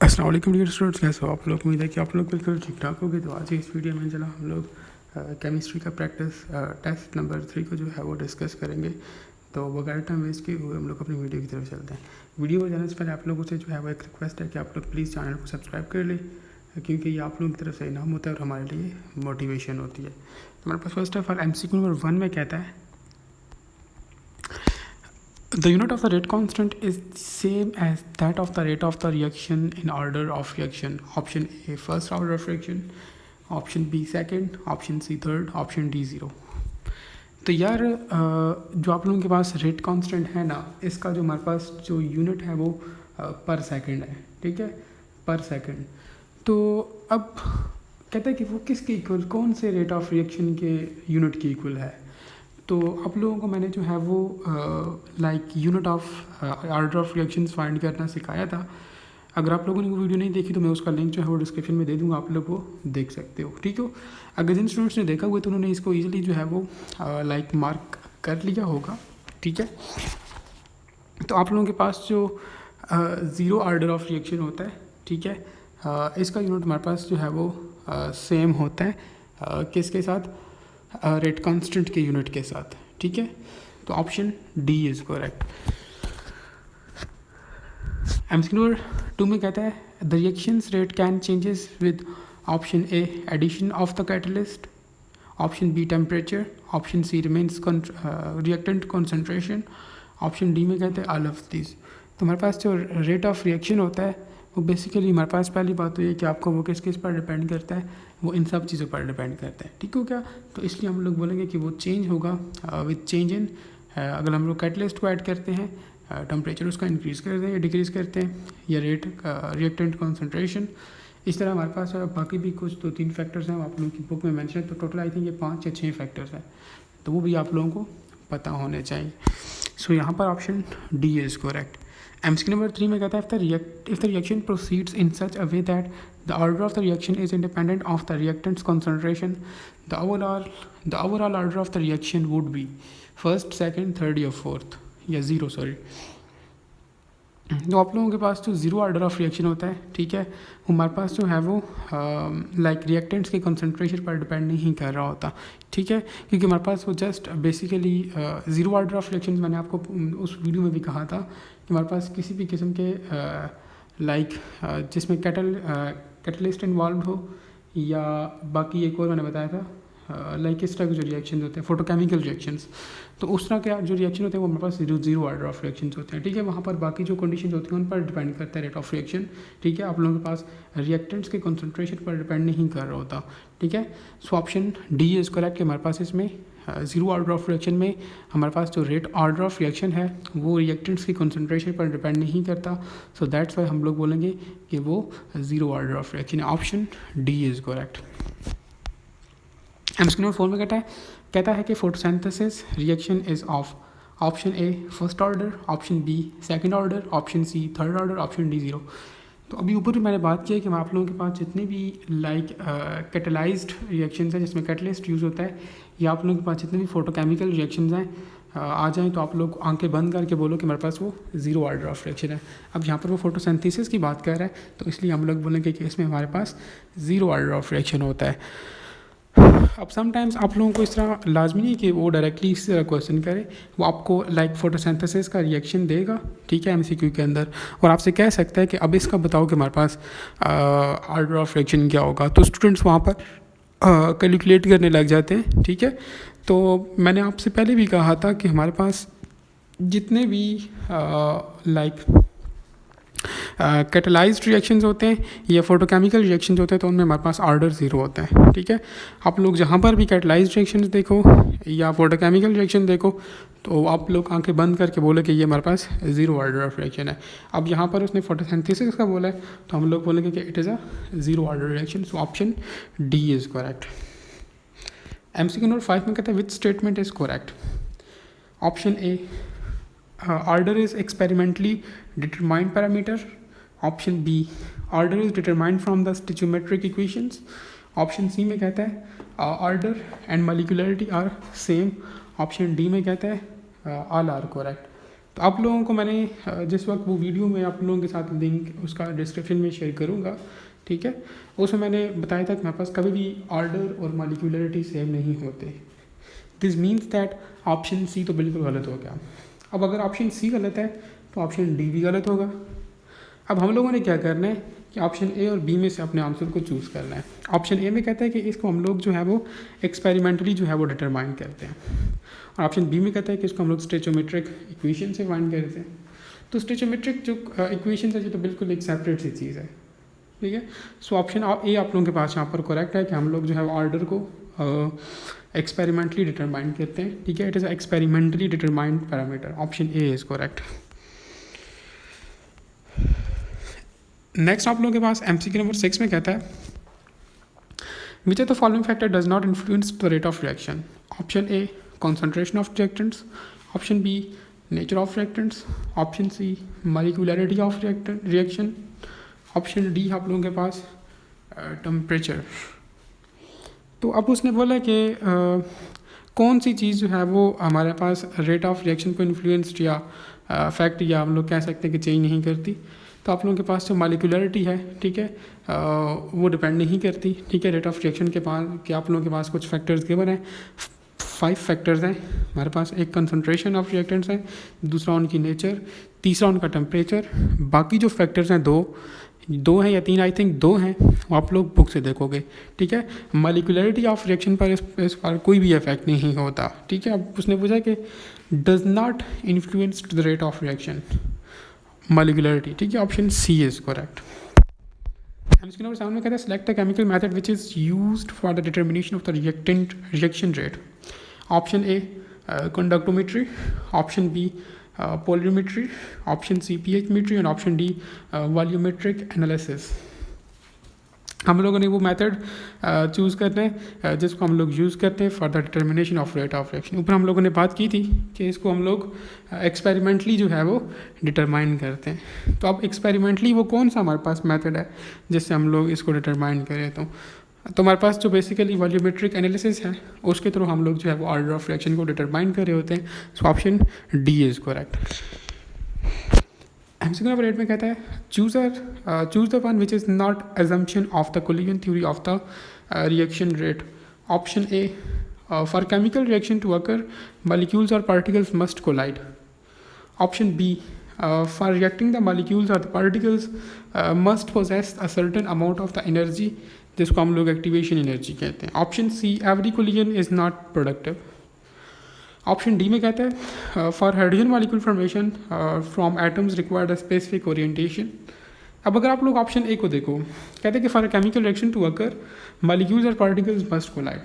अस्सलाम वालेकुम dear students, कैसे हो आप लोग। उम्मीद है कि आप लोग बिल्कुल ठीक ठाक होगे। तो आज इस वीडियो में चला हम लोग केमिस्ट्री का प्रैक्टिस टेस्ट नंबर 3 को जो है वो डिस्कस करेंगे। तो बगैर टाइम वेस्ट किए हुए हम लोग अपनी वीडियो की तरफ चलते हैं। वीडियो को जाने से पहले आप लोगों से जो है वो एक रिक्वेस्ट है कि आप लोग प्लीज़ चैनल को सब्सक्राइब कर लें, क्योंकि ये आप लोगों की तरफ से इनाम होता है और हमारे लिए मोटिवेशन होती है। तो हमारे पास first of all MCQ number 1 में कहता है the unit of the rate constant is same as that of the rate of the reaction in order of reaction. Option A first order of reaction, option B second, option C third, option D 0. तो यार जो आप लोगों के पास rate constant है ना, इसका जो हमारे पास जो यूनिट है वो पर सेकंड है, ठीक है, पर सेकंड। तो अब कहता है कि वो किसके इक्वल, कौन से रेट ऑफ रिएक्शन के यूनिट के इक्वल है। तो आप लोगों को मैंने जो है वो like unit of order of reactions find करना सिखाया था। अगर आप लोगों ने वो वीडियो नहीं देखी तो मैं उसका लिंक जो है वो डिस्क्रिप्शन में दे दूँगा, आप लोग वो देख सकते हो, ठीक हो। अगर जिन स्टूडेंट्स ने देखा हुआ तो उन्होंने इसको ईजिली जो है वो लाइक मार्क कर लिया होगा, ठीक है। तो आप लोगों के पास जो ज़ीरो ऑर्डर ऑफ रिएक्शन होता है, ठीक है, इसका यूनिट हमारे पास जो है वो सेम होता है किसके साथ, रेट कांस्टेंट के यूनिट के साथ, ठीक है। तो option D is correct. MCQ number 2 में कहता है the reactions rate can changes with option A addition of the catalyst, option B temperature, option C remains reactant concentration, option D में कहते हैं ऑल ऑफ दिस। तो हमारे पास जो रेट ऑफ रिएक्शन होता है वो बेसिकली हमारे पास पहली बात तो ये कि आपको वो किस किस पर डिपेंड करता है, वो इन सब चीज़ों पर डिपेंड करता है, ठीक हो क्या। तो इसलिए हम लोग बोलेंगे कि वो चेंज होगा विद चेंज इन, अगर हम लोग कैटलिस्ट को ऐड करते हैं, टेम्परेचर उसका इंक्रीज़ करते हैं या डिक्रीज़ करते हैं, या रेट रिएक्टेंट कॉन्सेंट्रेशन। इस तरह हमारे पास बाकी भी कुछ 2-3 फैक्टर्स हैं, आप लोगों की बुक में मेंशन है। तो टोटल आई थिंक ये 5 या 6 फैक्टर्स हैं, तो वो भी आप लोगों को पता होने चाहिए। सो यहाँ पर option D is correct. MCQ number 3 में कहता है if the reaction proceeds in such a way that the order of the reaction is independent of the reactant's concentration, the overall order of the reaction would be first, second, third या fourth या zero, sorry. तो आप लोगों के पास जो zero order of reaction होता है, ठीक है, हमारे पास जो है वो लाइक रिएक्टेंट्स के कंसंट्रेशन पर डिपेंड नहीं कर रहा होता, ठीक है, क्योंकि हमारे पास वो just basically zero order of reaction, मैंने आपको उस वीडियो में भी कहा था कि हमारे पास किसी भी किस्म के लाइक जिसमें कैटलिस्ट इन्वॉल्व हो, या बाकी एक और मैंने बताया था लाइक इस तरह के जो रिएक्शन होते हैं फोटोकेमिकल रिएक्शंस, तो उस तरह के जो रिएक्शन होते हैं वो हमारे पास ज़ीरो ऑर्डर ऑफ रिएक्शन होते हैं, ठीक है। वहाँ पर बाकी जो कंडीशन होती हैं उन पर डिपेंड करता है रेट ऑफ रिएक्शन, ठीक है। आप लोगों के पास रिएक्टेंट्स के कंसंट्रेशन पर डिपेंड नहीं कर रहा होता, ठीक है। So option D is correct कि हमारे पास इसमें ज़ीरो ऑर्डर ऑफ रिएक्शन में हमारे पास जो रेट ऑर्डर ऑफ रिएक्शन है वो रिएक्टेंट्स की कंसंट्रेशन पर डिपेंड नहीं करता। सो दैट्स वाई हम लोग बोलेंगे कि वो ज़ीरो ऑर्डर ऑफ रिएक्शन है। Option D is correct. MCQ number 4 में कहता है कि photosynthesis reaction is of option A first order, option B second order, option C third order, option D 0। तो अभी ऊपर भी मैंने बात की है कि आप लोगों के पास जितने भी लाइक कैटलाइज्ड रिएक्शंस हैं जिसमें कैटलिस्ट यूज़ होता है, या आप लोगों के पास जितने भी फोटोकेमिकल रिएक्शंस हैं आ जाएँ, तो आप लोग आंखें बंद करके बोलो कि हमारे पास वो ज़ीरो ऑर्डर ऑफ रिएक्शन है। अब यहाँ पर वो फोटोसिंथेसिस की बात कर रहा है, तो इसलिए हम लोग बोलेंगे कि इसमें हमारे पास ज़ीरो ऑर्डर ऑफ रिएक्शन होता है। अब समटाइम्स आप लोगों को इस तरह लाजमी नहीं कि वो डायरेक्टली इस तरह क्वेश्चन करे, वो आपको लाइक फोटोसिंथेसिस का रिएक्शन देगा, ठीक है, MCQ के अंदर, और आपसे कह सकता है कि अब इसका बताओ कि हमारे पास ऑर्डर ऑफ रिएक्शन क्या होगा। तो स्टूडेंट्स वहाँ पर कैलकुलेट करने लग जाते हैं, ठीक है। तो मैंने आपसे पहले भी कहा था कि हमारे पास जितने भी लाइक कैटलाइज्ड रिएक्शंस होते हैं या फोटोकेमिकल रिएक्शंस होते हैं, तो उनमें हमारे पास ऑर्डर ज़ीरो होता है, ठीक है। आप लोग जहाँ पर भी कैटलाइज्ड रिएक्शंस देखो या फोटोकेमिकल रिएक्शन देखो, तो आप लोग आंखें बंद करके बोले कि ये हमारे पास ज़ीरो ऑर्डर ऑफ रिएक्शन है। अब यहाँ पर उसने फोटोसिंथेसिस का बोला है, तो हम लोग बोलेंगे कि it is a zero order reaction. So option D is correct. MCQ number 5 में कहता है which statement is correct. Option A order is experimentally determined parameter, option B order is determined from the stoichiometric equations, option C में कहता है order and molecularity are same, option D में कहता है all are correct। तो आप लोगों को मैंने जिस वक्त वो वीडियो में आप लोगों के साथ लिंक उसका डिस्क्रिप्शन में शेयर करूँगा, ठीक है, उसमें मैंने बताया था कि मेरे पास कभी भी ऑर्डर और मॉलिक्यूलरिटी सेम नहीं होते। This means that option C तो बिल्कुल गलत हो गया। अब अगर ऑप्शन सी गलत है तो ऑप्शन डी भी गलत होगा। अब हम लोगों ने क्या करना है कि ऑप्शन ए और बी में से अपने आंसर को चूज़ करना है। ऑप्शन ए में कहता है कि इसको हम लोग जो है वो एक्सपेरिमेंटली जो है वो डिटरमाइन करते हैं, और ऑप्शन बी में कहता है कि इसको हम लोग स्टेचोमेट्रिक इक्वेशन से फाइंड करते हैं। तो स्टेचोमेट्रिक जो इक्वेशन है ये तो बिल्कुल एक सेपरेट सी चीज़ है, ठीक है। सो ऑप्शन ए आप लोगों के पास यहाँ पर करेक्ट है कि हम लोग जो है ऑर्डर को एक्सपेरिमेंटली डिटरमाइन करते हैं, ठीक है। It is experimentally determined parameter. Option A is correct. Next आप लोगों के पास MCQ नंबर 6 में कहता है which of the following factor does not influence the rate of reaction. Option A concentration of reactants, option B nature of reactants, option C molecularity of reaction, option D आप लोगों के पास temperature. तो अब उसने बोला कि कौन सी चीज़ जो है वो हमारे पास रेट ऑफ रिएक्शन को इन्फ्लुएंस्ड या फैक्ट या हम लोग कह सकते हैं कि चेंज नहीं करती। तो आप लोगों के पास जो मॉलिक्यूलरिटी है, ठीक है, वो डिपेंड नहीं करती, ठीक है, रेट ऑफ रिएक्शन के पास कि आप लोगों के पास कुछ फैक्टर्स गिवन है, 5 फैक्टर्स हैं हमारे पास। एक कंसंट्रेशन ऑफ रिएक्टेंट्स है, दूसरा उनकी नेचर, तीसरा उनका टेम्परेचर। बाकी जो फैक्टर्स हैं दो हैं या 3, आई थिंक 2 हैं, वो आप लोग बुक से देखोगे, ठीक है। मॉलिक्यूलरिटी ऑफ रिएक्शन पर इस पर कोई भी इफेक्ट नहीं होता, ठीक है। अब उसने पूछा कि does not influence the rate of reaction molecularity, ठीक है। Option C is correct. MCQ number 7 में कहता है select the chemical method which is used for the determination of the reactant reaction rate. Option A conductometry, option B polarimetry, option C pH metry and option D volumetric analysis. हम लोगों ने वो method choose करना है जिसको हम लोग use करते हैं for the determination of rate of reaction. ऊपर हम लोगों ने बात की थी कि इसको हम लोग एक्सपेरिमेंटली जो है वो डिटरमाइन करते हैं। तो अब एक्सपेरिमेंटली वो कौन सा हमारे पास मेथड है जिससे हम लोग इसको डिटरमाइन करें। तो हमारे पास जो बेसिकली वॉल्यूमेट्रिक एनालिसिस है उसके थ्रू हम लोग जो है वो ऑर्डर ऑफ रिएक्शन को डिटरमाइन कर रहे होते हैं। So option D is correct. MCQ number 8 में कहता है choose the one which is not assumption of the collision theory of the reaction rate. Option A for chemical reaction to occur molecules or particles must collide. Option B for reacting the molecules or the particles must possess a certain amount of the energy जिसको हम लोग activation energy कहते हैं। Option see every collision is not productive. Option D में कहता है for hydrogen molecule formation from atoms required a specific orientation. अब अगर आप लोग ऑप्शन ए को देखो, कहते हैं कि for chemical reaction to occur molecules और पार्टिकल्स मस्ट कोलाइड।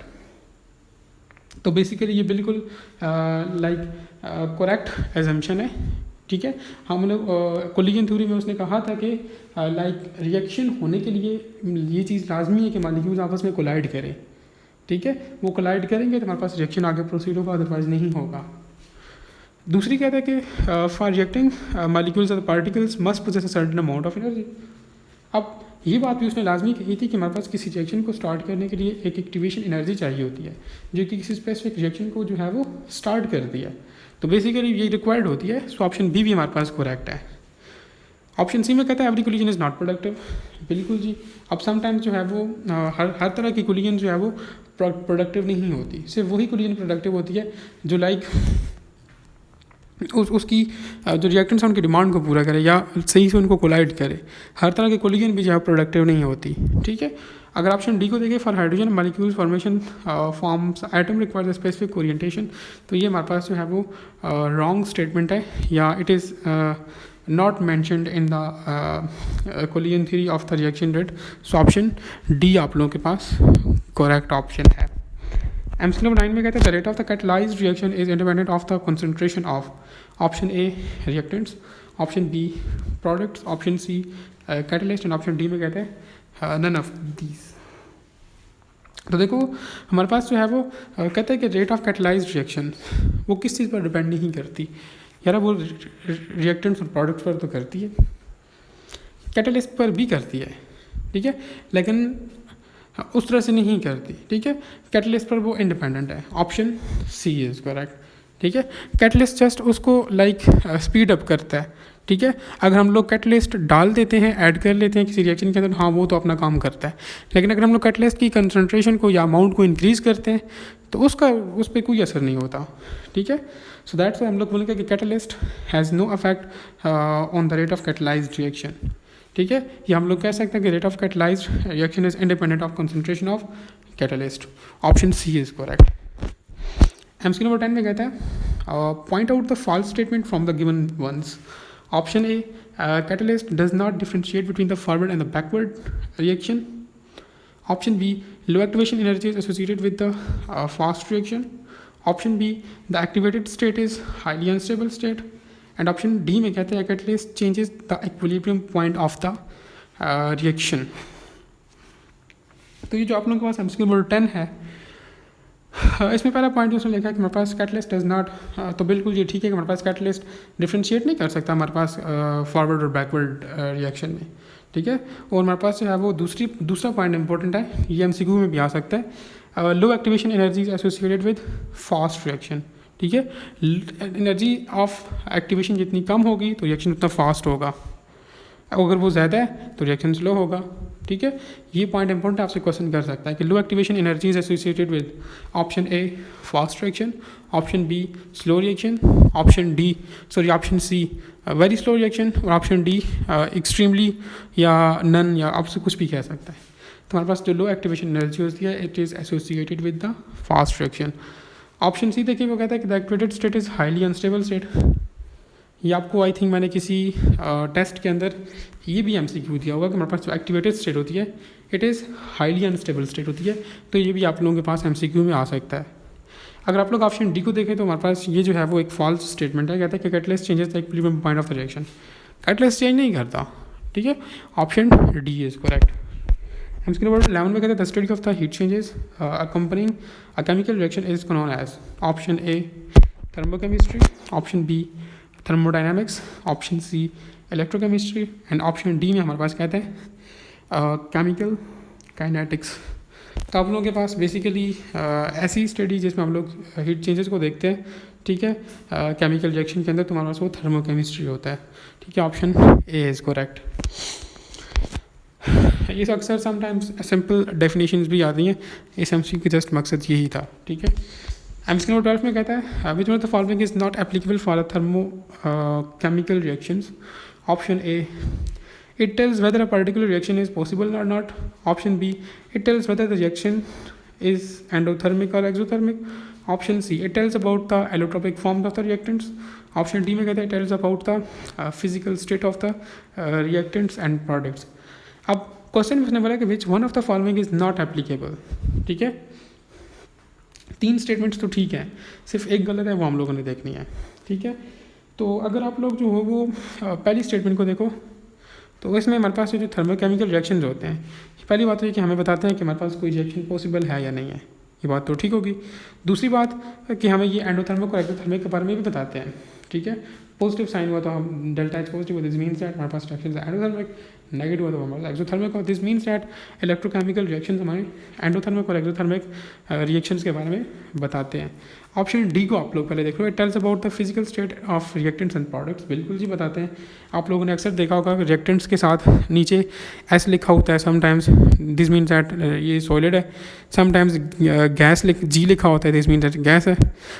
तो बेसिकली ये बिल्कुल लाइक करेक्ट एजम्पशन है, ठीक है। हम लोग कोलिजन थ्योरी में उसने कहा था कि लाइक रिएक्शन होने के लिए ये चीज़ लाजमी है कि मॉलिक्यूल्स आपस में कोलाइड करें, ठीक है। वो कोलाइड करेंगे तो हमारे पास रिएक्शन आगे प्रोसीड होगा, अदरवाइज नहीं होगा। दूसरी कहता है कि फॉर रिएक्टिंग मॉलिक्यूल्स और particles must possess a certain amount of energy. अब ये बात भी उसने लाजमी कही थी कि हमारे पास किसी रिएक्शन को स्टार्ट करने के लिए एक एक्टिवेशन एनर्जी चाहिए होती है जो कि किसी स्पेसिफिक रिएक्शन को जो है वो स्टार्ट करती है। तो बेसिकली ये रिक्वायर्ड होती है। सो ऑप्शन बी भी हमारे पास करेक्ट है। ऑप्शन सी में कहता है every collision is not productive. बिल्कुल जी। अब समटाइम्स जो है वो हर तरह की कोलिजन जो है वो प्रोडक्टिव नहीं होती। सिर्फ वही कोलिजन प्रोडक्टिव होती है जो लाइक उसकी जो रिएक्टेंट्स हैं उनकी डिमांड को पूरा करे या सही से उनको कोलाइड करे। हर तरह की कोलिजन भी जो है प्रोडक्टिव नहीं होती, ठीक है। अगर ऑप्शन डी को देखें for hydrogen molecules formation forms atom requires specific orientation, तो ये हमारे पास जो है वो रॉन्ग स्टेटमेंट है या it is not mentioned in the collision theory of the reaction rate. So option D आप लोगों के पास करेक्ट ऑप्शन है। MCQ नंबर 9 में कहते हैं the rate of the catalysed reaction is independent of the concentration of. Option A reactants, option B products, option C catalyst and option D में कहते हैं नन ऑफ दीज। तो देखो हमारे पास जो है वो कहते हैं कि रेट ऑफ कैटलाइज्ड रिएक्शन वो किस चीज़ पर डिपेंड नहीं करती यार, वो रिएक्टेंट्स और प्रोडक्ट्स पर तो करती है, कैटलिस्ट पर भी करती है, ठीक है, लेकिन उस तरह से नहीं करती, ठीक है। कैटलिस्ट पर वो इंडिपेंडेंट है। ऑप्शन सी इज़ करेक्ट, ठीक है। कैटलिस्ट जस्ट उसको लाइक स्पीड अप करता है, ठीक है। अगर हम लोग कैटलिस्ट डाल देते हैं, ऐड कर लेते हैं किसी रिएक्शन के अंदर, हाँ वो तो अपना काम करता है, लेकिन अगर हम लोग कैटलिस्ट की कंसनट्रेशन को या अमाउंट को इंक्रीज़ करते हैं तो उस पर कोई असर नहीं होता, ठीक है। सो दैट्स हम लोग बोलेंगे कि catalyst has no effect on the rate of catalysed reaction, ठीक है। या हम लोग कह सकते हैं कि rate of catalysed reaction is independent of concentration of catalyst. Option C is correct. MCQ number 10 में कहता है point out the false statement from the given ones. Option A, catalyst does not differentiate between the forward and the backward reaction. Option B, low activation energy is associated with the fast reaction. Option B, the activated state is highly unstable state. And option D में कहते हैं catalyst changes the equilibrium point of the reaction. तो ये जो आप लोगों के पास MCQ number 10 है, इसमें पहला पॉइंट उसने लिखा है कि हमारे पास कैटलिस्ट डज नॉट, तो बिल्कुल ये ठीक है कि हमारे पास कैटलिस्ट डिफ्रेंशिएट नहीं कर सकता हमारे पास फॉरवर्ड और बैकवर्ड रिएक्शन में, ठीक है। और हमारे पास जो है वो दूसरा पॉइंट इंपॉर्टेंट है, ये एमसीक्यू में भी आ सकता है, low activation energy associated with fast reaction, ठीक है। एनर्जी ऑफ एक्टिवेशन जितनी कम होगी तो रिएक्शन उतना फास्ट होगा, अगर वो ज़्यादा है तो रिएक्शन स्लो होगा, ठीक है। ये पॉइंट इंपॉर्टेंट आपसे क्वेश्चन कर सकता है कि low activation energy is associated with option A fast reaction, option B slow reaction, option C very slow reaction, और ऑप्शन डी एक्सट्रीमली या नन, या आपसे कुछ भी कह सकता है। तो हमारे पास जो लो एक्टिवेशन एनर्जी होती है it is associated with the fast reaction. Option C देखिए, वो कहता है कि the activated state is highly unstable state. ये आपको आई थिंक मैंने किसी टेस्ट के अंदर ये भी एमसीक्यू दिया होगा कि हमारे पास जो एक्टिवेटेड स्टेट होती है it is highly unstable state होती है, तो ये भी आप लोगों के पास एमसीक्यू में आ सकता है। अगर आप लोग ऑप्शन डी को देखें तो हमारे पास ये जो है वो एक फॉल्स स्टेटमेंट है, कहता है कि catalyst changes the equilibrium point of the reaction. Catalyst change नहीं करता, ठीक है। Option D is correct. MCQ number 11 में कहते हैं the study of the heat changes accompanying a chemical reaction is known as. Option A thermochemistry, option B thermodynamics, option C electrochemistry, and option D में हमारे पास कहते हैं chemical kinetics. तो आप लोगों के पास बेसिकली ऐसी स्टडी जिसमें हम लोग हीट चेंजेस को देखते हैं, ठीक है, केमिकल रिएक्शन के अंदर, तो हमारे पास वो थर्मोकेमिस्ट्री होता है, ठीक है। Option A is correct. ये अक्सर समटाइम्स सिंपल डेफिनेशंस भी आती हैं, इस एमसीक्यू का जस्ट मकसद यही था, ठीक है। एमसीक्यू नंबर 12 में कहता है which one of the following is not applicable for a thermo chemical reactions. Option A, it tells whether a particular reaction is possible or not. Option B, it tells whether the reaction is endothermic or exothermic. Option C, it tells about the allotropic forms of the reactants. Option D में कहता है it tells about the physical state of the reactants and products. अब question पूछने वाला है कि which one of the following is not applicable, ठीक है। 3 स्टेटमेंट्स तो ठीक है, सिर्फ एक गलत है, वो हम लोगों ने देखनी है, ठीक है। तो अगर आप लोग जो हो वो पहली स्टेटमेंट को देखो तो इसमें हमारे पास जो थर्मोकेमिकल रिएक्शंस होते हैं, पहली बात तो ये कि हमें बताते हैं कि हमारे पास कोई रिएक्शन पॉसिबल है या नहीं है, ये बात तो ठीक होगी। दूसरी बात कि हमें ये एंडोथर्मिक और एक्सोथर्मिक के बारे में भी बताते हैं, ठीक है। पॉजिटिव साइन हुआ तो हम delta H positive, this means that हमारे पास रिएक्शन एंडोथर्मिक, नेगेटिव हुआ तो हमारे पास एक्सोथर्मिक, और this means that electrochemical reaction हमारे एंडोथर्मिक और एक्सोथर्मिक रिएक्शंस के बारे में बताते हैं। ऑप्शन डी को आप लोग पहले देख लो, it tells about the physical state of reactants and products, बिल्कुल जी बताते हैं। आप लोगों ने अक्सर देखा होगा कि रिएक्टेंट्स के साथ नीचे एस लिखा होता है, समटाइम्स दिस मीन्स दैट ये सॉलिड है, समटाइम्स गैस जी लिखा होता है, दिस मीन्स दैट गैस है,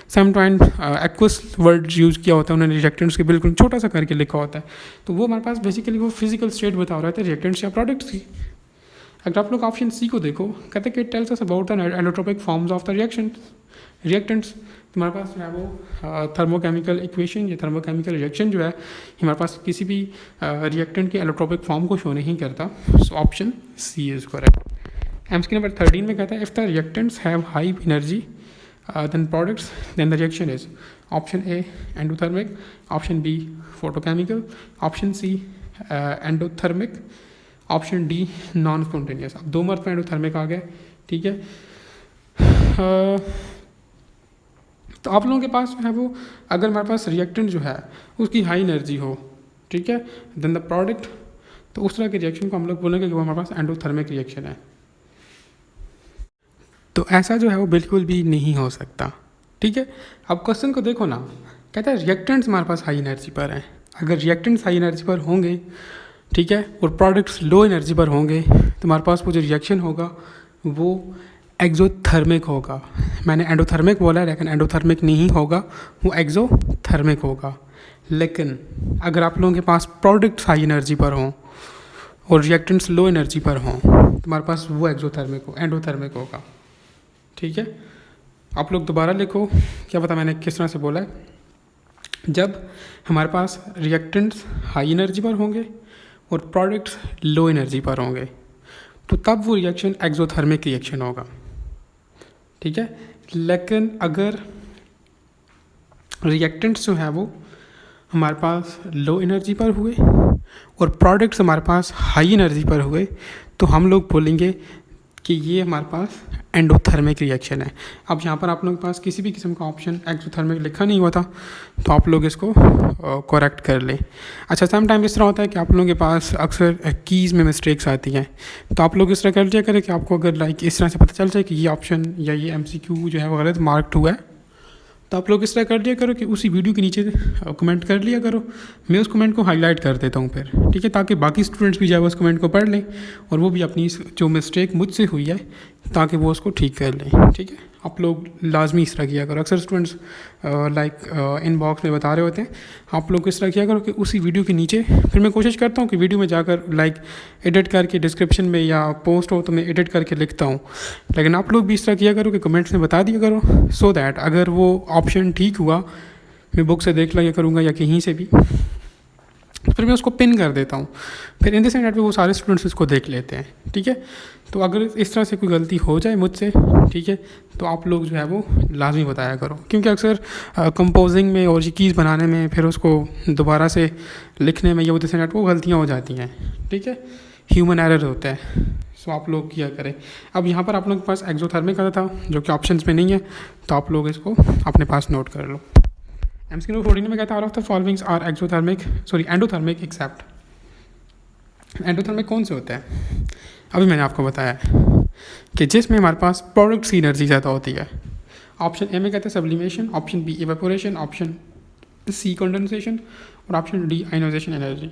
समटाइम्स एक्वस वर्ड यूज़ किया होता है उन्होंने रिएक्टेंट्स के बिल्कुल छोटा सा करके लिखा होता है, तो वो हमारे पास बेसिकली वो फिजिकल स्टेट बता रहा है रिएक्टेंट्स या प्रोडक्ट्स की। अगर आप लोग ऑप्शन सी को देखो, कहते हैं कि it tells us about the allotropic forms of the reactants. हमारे पास जो है वो थर्मोकेमिकल इक्वेशन या थर्मोकेमिकल रिएक्शन जो है हमारे पास किसी भी रिएक्टेंट के एलोट्रोपिक फॉर्म को शो नहीं करता, so option C is correct. MCQ number 13 में कहता है if the reactants have high energy than products then the reaction is. Option A endothermic, option B photochemical, option C endothermic, option D non spontaneous. अब 2 मरतबा endothermic आ गए, ठीक है। तो आप लोगों के पास जो है वो अगर हमारे पास रिएक्टेंट जो है उसकी हाई एनर्जी हो, ठीक है, देन द प्रोडक्ट, तो उस तरह के रिएक्शन को हम लोग बोलेंगे कि वो हमारे पास एंडोथर्मिक रिएक्शन है। तो ऐसा जो है वो बिल्कुल भी नहीं हो सकता, ठीक है। अब क्वेश्चन को देखो ना, कहता है रिएक्टेंट्स हमारे पास हाई एनर्जी पर हैं। अगर रिएक्टेंट्स हाई एनर्जी पर होंगे, ठीक है, और प्रोडक्ट्स लो एनर्जी पर होंगे, तो हमारे पास वो जो रिएक्शन होगा वो एक्सोथर्मिक होगा। मैंने एंडोथर्मिक बोला है, लेकिन एंडोथर्मिक नहीं होगा, वो एक्सोथर्मिक होगा। लेकिन अगर आप लोगों के पास प्रोडक्ट्स हाई एनर्जी पर हों और रिएक्टेंट्स लो एनर्जी पर हों, तो हमारे पास वो एंडोथर्मिक होगा। ठीक है, आप लोग दोबारा लिखो, क्या पता मैंने किस तरह से बोला है। जब हमारे पास रिएक्टेंट्स हाई एनर्जी पर होंगे और प्रोडक्ट्स लो एनर्जी पर होंगे, तो तब वो रिएक्शन एक्सोथर्मिक रिएक्शन होगा। ठीक है, लेकिन अगर रिएक्टेंट्स जो है वो हमारे पास लो एनर्जी पर हुए और प्रोडक्ट्स हमारे पास हाई एनर्जी पर हुए, तो हम लोग बोलेंगे कि ये हमारे पास एंडोथर्मिक रिएक्शन है। अब यहाँ पर आप लोगों के पास किसी भी किस्म का ऑप्शन एक्सोथर्मिक लिखा नहीं हुआ था, तो आप लोग इसको करेक्ट कर लें। अच्छा, सम टाइम इस तरह होता है कि आप लोगों के पास अक्सर कीज़ में मिस्टेक्स आती हैं, तो आप लोग इस तरह कर लिया करें कि आपको अगर लाइक इस तरह से पता चल जाए कि ये ऑप्शन या ये MCQ जो है वो गलत मार्क्ड हुआ है, तो आप लोग इस तरह कर लिया करो कि उसी वीडियो के नीचे कमेंट कर लिया करो, मैं उस कमेंट को हाईलाइट कर देता हूँ फिर। ठीक है, ताकि बाकी स्टूडेंट्स भी जो है उस कमेंट को पढ़ लें और वो भी अपनी जो मिस्टेक मुझसे हुई है ताकि वो उसको ठीक कर लें। ठीक है, आप लोग लाजमी इस तरह किया करो। अक्सर स्टूडेंट्स लाइक इनबॉक्स में बता रहे होते हैं, आप लोग इस तरह किया करो कि उसी वीडियो के नीचे, फिर मैं कोशिश करता हूँ कि वीडियो में जाकर लाइक एडिट करके डिस्क्रिप्शन में या पोस्ट हो तो मैं एडिट करके लिखता हूँ, लेकिन आप लोग भी इस तरह किया करो कि कमेंट्स में बता दिया करो, सो दैट अगर वो ऑप्शन ठीक हुआ, मैं बुक से देख लिया करूँगा या कहीं से भी, फिर मैं उसको पिन कर देता हूँ, फिर इन द सेम टाइम पे वो सारे स्टूडेंट्स उसको देख लेते हैं। ठीक है, तो अगर इस तरह से कोई गलती हो जाए मुझसे, ठीक है, तो आप लोग जो है वो लाजमी बताया करो, क्योंकि अक्सर कंपोजिंग में और ये कीज़ बनाने में फिर उसको दोबारा से लिखने में ये द सेम टाइम वो गलतियाँ हो जाती हैं। ठीक है, ह्यूमन एरर होता है, सो आप लोग किया करें। अब यहाँ पर आप लोगों के पास एक्सोथर्मिक आता था जो कि ऑप्शंस में नहीं है, तो आप लोग इसको अपने पास नोट कर लो। MCQ 14 में कहता है, of the followings are endothermic except. Endothermic कौन से होता है? अभी मैंने आपको बताया कि जिसमें हमारे पास प्रोडक्ट्स की एनर्जी ज़्यादा होती है। ऑप्शन ए में कहते हैं sublimation, option B evaporation, option C condensation और ऑप्शन डी आयनाइजेशन एनर्जी।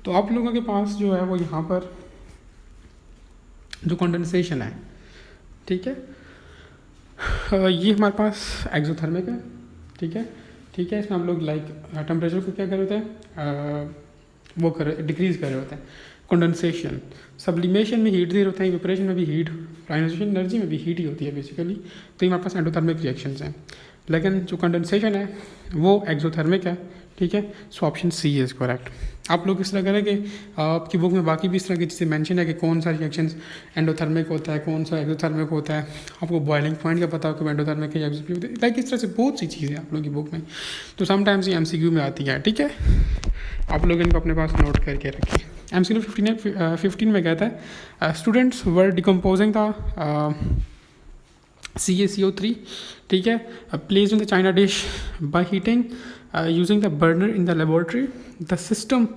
तो आप लोगों के पास जो है वो यहाँ पर जो कंडेंसेशन है, ठीक है, ये हमारे पास एक्सोथर्मिक है। ठीक है, इसमें हम लोग लाइक टेम्परेचर को क्या कर रहे होते हैं, वो डिक्रीज़ कर रहे होते हैं। कंडेंसेशन, सब्लिमेशन में हीट दे रहे होते हैं, इवेपोरेशन में भी हीट, आयनाइजेशन एनर्जी में भी हीट ही होती है बेसिकली। तो ये हमारे पास एंडोथर्मिक रिएक्शंस हैं, लेकिन जो कंडेंसेशन है वो एक्सोथर्मिक है। ठीक है, so option C is correct. आप लोग इस तरह करें कि आपकी बुक में बाकी भी इस तरह की चीज़ें मेंशन है कि कौन सा रिएक्शंस एंडोथर्मिक होता है, कौन सा एक्सोथर्मिक होता है, आपको बॉइलिंग पॉइंट का पता हो कि एंडोथर्मिक है या एक्सोथर्मिक होता है, लाइक इस तरह से बहुत सी चीज़ें आप लोगों की बुक में, तो समटाइम्स ये MCQ में आती है। ठीक है, आप लोग इनको अपने पास नोट करके रखें। MCQ 15 में कहता है students were decomposing the CaCO3, ठीक है, placed in the china dish by heating using the burner in the laboratory. The system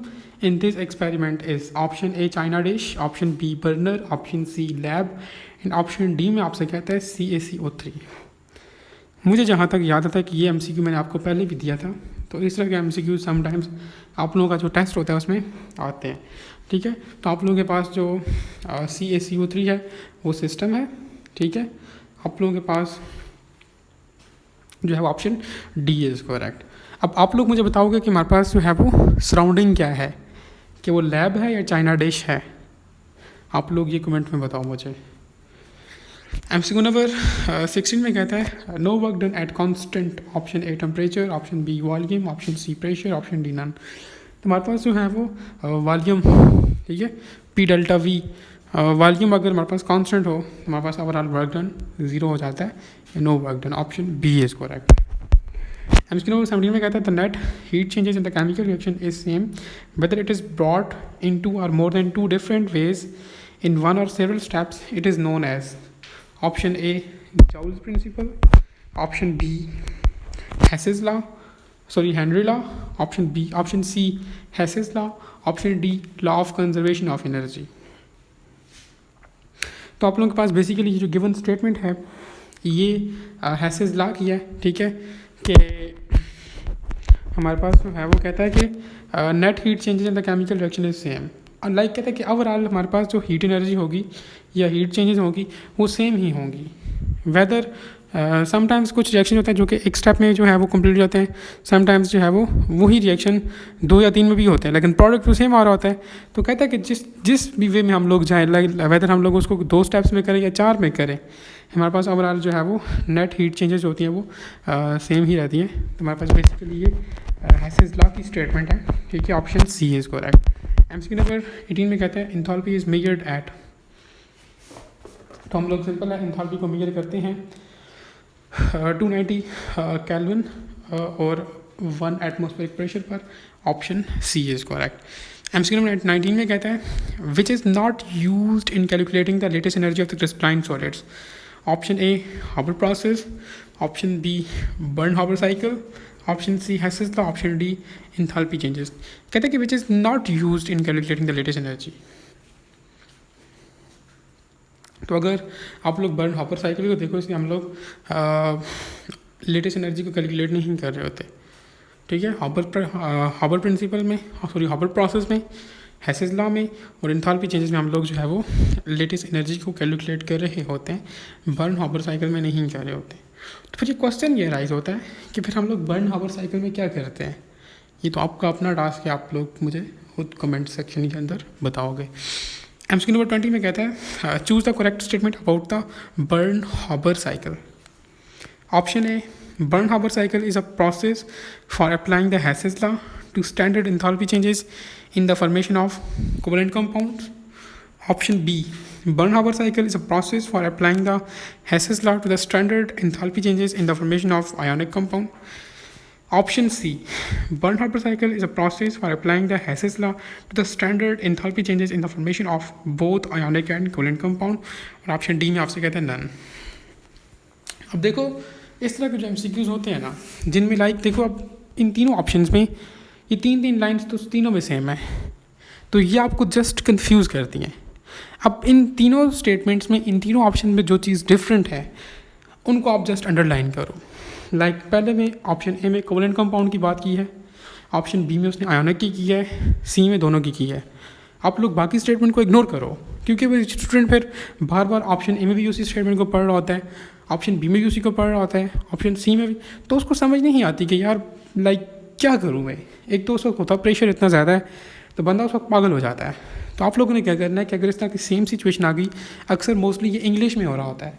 in this experiment is option A china dish, option B burner, option C lab and option D में आपसे कहता है CaCO3। मुझे जहाँ तक याद आता है कि ये MCQ मैंने आपको पहले भी दिया था, तो इस तरह के MCQ समटाइम्स आप लोगों का जो टेस्ट होता है उसमें आते हैं। ठीक है, तो आप लोगों के पास जो CaCO3 है वो सिस्टम है। ठीक है, आप लोगों के पास जो है वो ऑप्शन डी इज़ करेक्ट। अब आप लोग मुझे बताओगे कि हमारे पास जो है वो सराउंडिंग क्या है, कि वो लैब है या चाइना डिश है। आप लोग ये कमेंट में बताओ मुझे। MCQ नंबर 16 में कहता है no work done at constant, option A temperature, option B volume, option C pressure, option D none. तो हमारे पास जो है वो वॉल्यूम, ठीक है, P डेल्टा V, वॉल्यूम अगर हमारे पास कांस्टेंट हो तो हमारे पास ओवरऑल वर्क डन 0 हो जाता है, no work done, option B is correct. MCQ number 17 में कहता है the net heat changes in the chemical reaction is same whether it is brought in 2 और more than 2 different ways in 1 और several steps, it is known as option A Joule's principle, option B Hess's law, Henry law, option C Hess's law, option D law of conservation of energy. तो आप लोगों के पास basically ये जो given statement है ये Hess's law की है, ठीक है, कि हमारे पास जो है वो कहता है कि net heat changes in the chemical reaction is same. Like कहता है कि ओवरऑल हमारे पास जो हीट एनर्जी होगी या हीट चेंजेस होगी वो सेम ही होंगी, वेदर समटाइम्स कुछ रिएक्शन होते हैं जो कि एक स्टेप में जो है वो कंप्लीट हो जाते हैं, समटाइम्स जो है वो वही रिएक्शन 2 या 3 में भी होते हैं, लेकिन प्रोडक्ट तो सेम आ रहा होता है। तो कहता है कि जिस भी वे में हम लोग जाएँ, वेदर हम लोग उसको 2 स्टेप्स में करें या 4 में करें, हमारे पास ओवरऑल जो है वो नेट हीट चेंजेस होती हैं वो सेम ही रहती हैं। तो हमारे पास बेसिकली ये हेसेस लॉ की स्टेटमेंट है, ठीक है, option C is correct. MCQ number 18 में कहते हैं एंथैल्पी इज़ मेजर्ड एट, तो हम लोग सिंपल है एंथैल्पी को मेजर करते हैं 290 केल्विन और 1 एटमॉस्फेरिक प्रेशर पर, option C is correct. MCQ number 19 में कहता है which is not used in calculating the latest energy of the crystalline solids, option A Haber process, option B Born Haber cycle, option C Hess's law, option D enthalpy changes. कहते हैं कि which is not used in calculating the latest energy. तो अगर आप लोग burn hopper cycle को देखो, इसलिए हम लोग लेटेस्ट एनर्जी को कैलकुलेट नहीं कर रहे होते, ठीक है। हाबर प्रिंसिपल में, सॉरी हाबर प्रोसेस में, हेसेस लॉ में और एंथैल्पी चेंजेस में हम लोग जो है वो लेटेस्ट एनर्जी को कैलकुलेट कर रहे होते हैं, बर्न हाबर साइकिल में नहीं कर रहे होते। तो फिर ये क्वेश्चन ये राइज होता है कि फिर हम लोग बर्न हाबर साइकिल में क्या करते हैं। ये तो आपका अपना टास्क है, आप लोग मुझे खुद कमेंट सेक्शन के अंदर बताओगे। एमसीक्यू नंबर 20 में कहता है choose the correct statement about the Born Haber cycle. Option A Born Haber cycle is a process for applying the Hess's law to standard enthalpy changes in the formation of covalent compounds. Option B, Bern Haber cycle is a process for applying the Hess's law to the standard enthalpy changes in the formation of ionic compound. Option C, Bern Haber cycle is a process for applying the Hess's law to the standard enthalpy changes in the formation of both ionic and covalent compound. और option D में आपसे कहते हैं none. अब देखो इस तरह के जो MCQs होते हैं ना, जिनमें लाइक देखो अब इन तीनों ऑप्शंस में ये 3 लाइन्स तो तीनों में सेम है, तो ये आपको जस्ट कंफ्यूज करती हैं। अब इन तीनों स्टेटमेंट्स में, इन तीनों ऑप्शन में जो चीज़ डिफरेंट है उनको आप जस्ट अंडरलाइन करो। लाइक पहले में ऑप्शन ए में कोवलेंट कंपाउंड की बात की है, ऑप्शन बी में उसने आयोनिक की है, सी में दोनों की है। आप लोग बाकी स्टेटमेंट को इग्नोर करो, क्योंकि वो स्टूडेंट फिर बार बार ऑप्शन ए में भी उसी स्टेटमेंट को पढ़ रहा होता है, ऑप्शन बी में भी उसी को पढ़ रहा होता है, ऑप्शन सी में भी, तो उसको समझ नहीं आती कि यार लाइक क्या करूँ मैं। एक तो उस वक्त होता प्रेशर इतना ज़्यादा है तो बंदा उस वक्त पागल हो जाता है। तो आप लोगों ने क्या करना है कि अगर इस तरह की सेम सिचुएशन आ गई, अक्सर मोस्टली ये इंग्लिश में हो रहा होता है,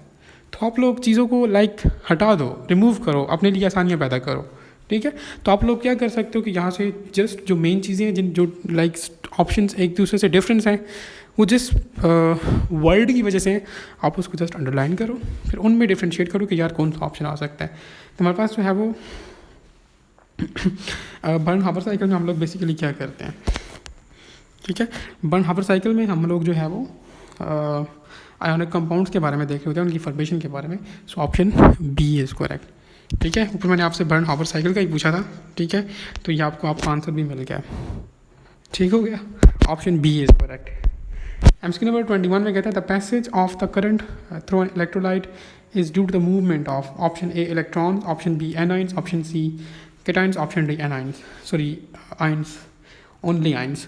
तो आप लोग चीज़ों को लाइक हटा दो, रिमूव करो, अपने लिए आसानियाँ पैदा करो, ठीक है। तो आप लोग क्या कर सकते हो कि यहाँ से जस्ट जो मेन चीज़ें हैं, जिन जो लाइक ऑप्शंस एक दूसरे से डिफरेंस हैं, वो जिस वर्ड की वजह से आप उसको जस्ट अंडरलाइन करो, फिर उनमें डिफ्रेंशिएट करो कि यार कौन सा ऑप्शन आ सकता है। तो हमारे पास जो है वो बर्न हाबर साइकिल में हम लोग बेसिकली क्या करते हैं, ठीक है। बर्न हाबर साइकिल में हम लोग जो है वो आयोनिक कंपाउंड्स के बारे में देख रहे होते हैं, उनकी फॉर्मेशन के बारे में। So option B is correct, ठीक है। ऊपर मैंने आपसे बर्न हाबर साइकिल का ही पूछा था, ठीक है, तो ये आपको आपका आंसर भी मिल गया, ठीक हो गया। Option B is correct. MCQ number 21 में कहता है the passage of the current through an electrolyte is due to the movement of, option A electrons, option B anions, option C cations, option D anions, sorry ions, only ions.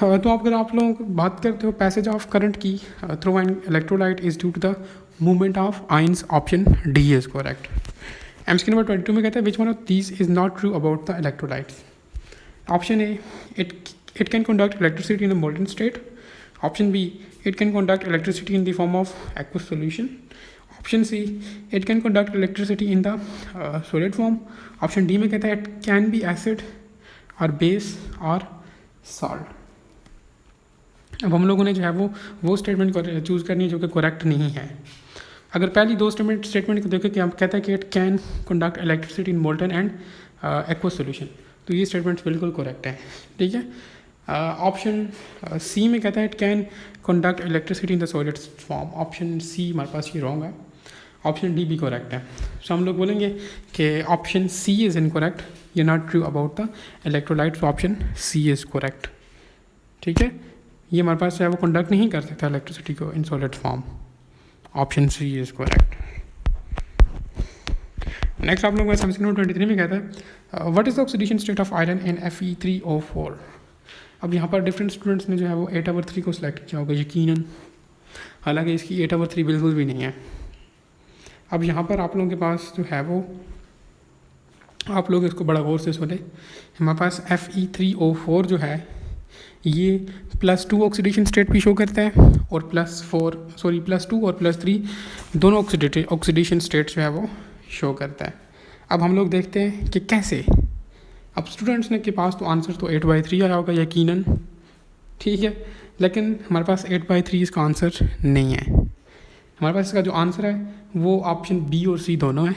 तो अगर आप लोग बात करते हो पैसेज ऑफ करंट की through an electrolyte is due to the movement of ions, option D is correct. MCQ number 22 में कहता है which one of these is not true about the electrolytes. Option A it can conduct electricity in the molten state, option B it can conduct electricity in the form of aqueous solution, option C it can conduct electricity in the solid form, option D में कहता है it can be acid or base or salt। अब हम लोगों ने जो है वो स्टेटमेंट को चूज़ करनी है जो कि करेक्ट नहीं है। अगर पहली 2 स्टेटमेंट को देखें कि आप कहता है कि it can conduct electricity in molten and aqueous solution, तो ये स्टेटमेंट्स बिल्कुल करेक्ट है, ठीक है। ऑप्शन सी में कहता है it can conduct electricity in the solid form, option C हमारे पास ये रॉन्ग है, ऑप्शन डी भी करेक्ट है। सो हम लोग बोलेंगे कि ऑप्शन सी इज़ इनकरेक्ट, ये not true about the electrolyte, option C is correct, ठीक है। ये हमारे पास जो है वो कंडक्ट नहीं कर सकता इलेक्ट्रिसिटी को in solid form, option C is correct. Next आप लोग एमसीक्यू नंबर 23 में कहता है what is the oxidation state of iron in Fe3O4। अब यहाँ पर डिफरेंट स्टूडेंट्स ने जो है वो 8/3 को सिलेक्ट किया होगा यकीनन, हालांकि इसकी 8/3 बिल्कुल भी नहीं है। अब यहाँ पर आप लोगों के पास जो है वो, आप लोग इसको बड़ा गौर से सुने, हमारे पास Fe3O4 जो है ये +2 ऑक्सीडेशन स्टेट भी शो करता है और +2 और +3 दोनों ऑक्सीडेशन स्टेट जो है वो शो करता है। अब हम लोग देखते हैं कि कैसे। अब स्टूडेंट्स ने के पास तो आंसर तो 8/3 आया होगा यकीनन, ठीक है, लेकिन हमारे पास 8/3 इसका आंसर नहीं है। हमारे पास इसका जो आंसर है वो ऑप्शन बी और सी दोनों है,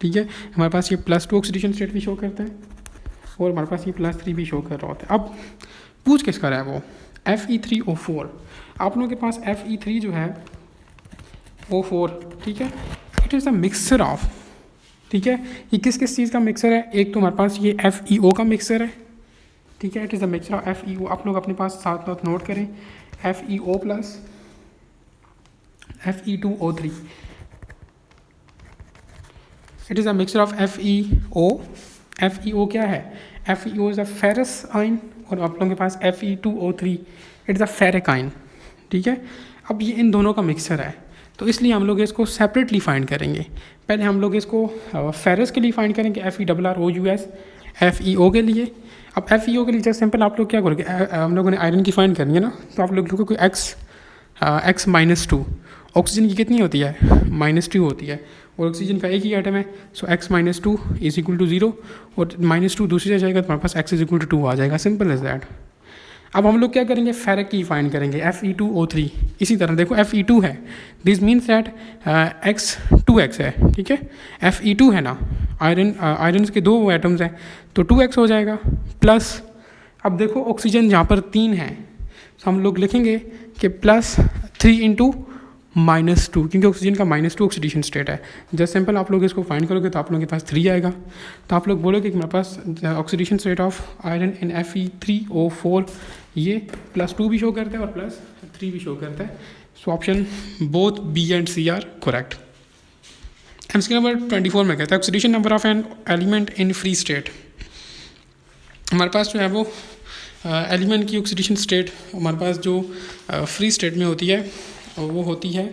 ठीक है। हमारे पास ये +2 ऑक्सीडेशन स्टेट भी शो करता है और हमारे पास ये +3 भी शो कर रहा होता है। अब पूछ किसका रहा है वो Fe3O4। आप लोगों के पास Fe3 जो है O4, ठीक है, it is a mixture of, ठीक है, ये किस किस चीज़ का मिक्सर है। एक तो हमारे पास ये FeO का मिक्सर है, ठीक है, it is a mixture of FeO। आप लोग अपने पास साथ साथ नोट करें FeO plus Fe2O3, it is a mixture of FeO। FeO क्या है, FeO is a ferrous ion और आप लोगों के पास Fe2O3 it is a ferric ion, ठीक है। अब ये इन दोनों का मिक्सचर है तो इसलिए हम लोग इसको सेपरेटली फाइंड करेंगे। पहले हम लोग इसको फेरस के लिए फाइंड करेंगे FeRROUS, FeO के लिए। अब FeO के लिए जैसे सिंपल आप लोग क्या करोगे, हम लोगों ने आयरन की फाइंड करनी है ना, तो आप लोग लिखोगे X-2। ऑक्सीजन की कितनी होती है, -2 होती है और ऑक्सीजन का एक ही आइटम है, सो X-2 = 0 और -2 दूसरी जगह जाएगा तो हमारे पास X = 2 आ जाएगा, सिंपल इज़ दैट। अब हम लोग क्या करेंगे, फेरिक की फाइंड करेंगे Fe2O3। इसी तरह देखो Fe2 है, this means that X 2X है, ठीक है, Fe2 है ना, आयरन के 2 एटम्स हैं तो 2X हो जाएगा प्लस। अब देखो ऑक्सीजन जहाँ पर 3 है तो हम लोग लिखेंगे कि +3 × -2, क्योंकि ऑक्सीजन का -2 ऑक्सीडेशन स्टेट है। जस्ट सिंपल आप लोग इसको फाइंड करोगे तो आप लोगों के पास 3 आएगा, तो आप लोग बोलोगे कि मेरे पास oxidation state of iron in Fe3O4 ये +2 भी शो करता है और +3 भी शो करता है। So option both B and C are correct. MCQ number 24 में कहता है oxidation number of an element in free state. हमारे पास जो है वो एलिमेंट की ऑक्सीडेशन स्टेट हमारे पास जो फ्री स्टेट में होती है वो होती है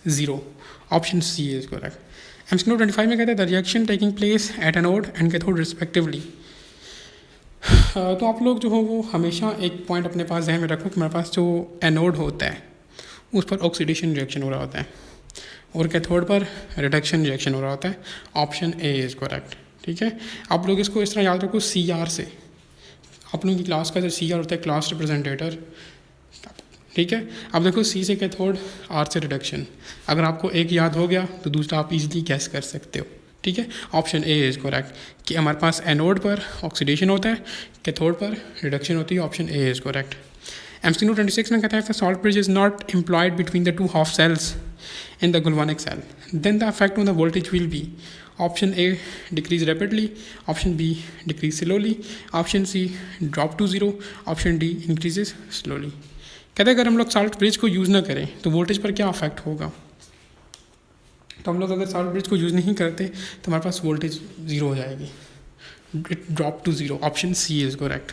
0, option C is correct. MCQ number 25 में कहता है the reaction taking place at anode and cathode respectively. तो आप लोग जो हो वो हमेशा एक पॉइंट अपने पास ध्यान में रखो कि हमारे पास जो एनोड होता है उस पर ऑक्सीडेशन रिएक्शन हो रहा होता है और कैथोड पर रिडक्शन रिएक्शन हो रहा होता है, ऑप्शन ए इज करेक्ट, ठीक है। आप लोग इसको इस तरह याद रखो CR से, आप लोगों की क्लास का जो CR होता है क्लास रिप्रेजेंटेटर, ठीक है। अब देखो C से कैथोड, R से रिडक्शन, अगर आपको एक याद हो गया तो दूसरा आप इजीली गैस कर सकते हो, ठीक है, ऑप्शन ए इज़ करेक्ट कि हमारे पास एनोड पर ऑक्सीडेशन होता है, कैथोड पर रिडक्शन होती है, option A is correct. MCQ 26 में कहता है salt bridge is not employed between the 2 half cells in the galvanic cell, then the effect on the voltage will be option A decrease rapidly, option B decrease slowly, option C drop to 0, option D increases slowly। कहते हैं अगर हम लोग salt bridge को use ना करें तो voltage पर क्या इफेक्ट होगा, तो हम लोग अगर सॉल्ट ब्रिज को यूज़ नहीं करते तो हमारे पास वोल्टेज 0 हो जाएगी, drop to 0, option C is correct.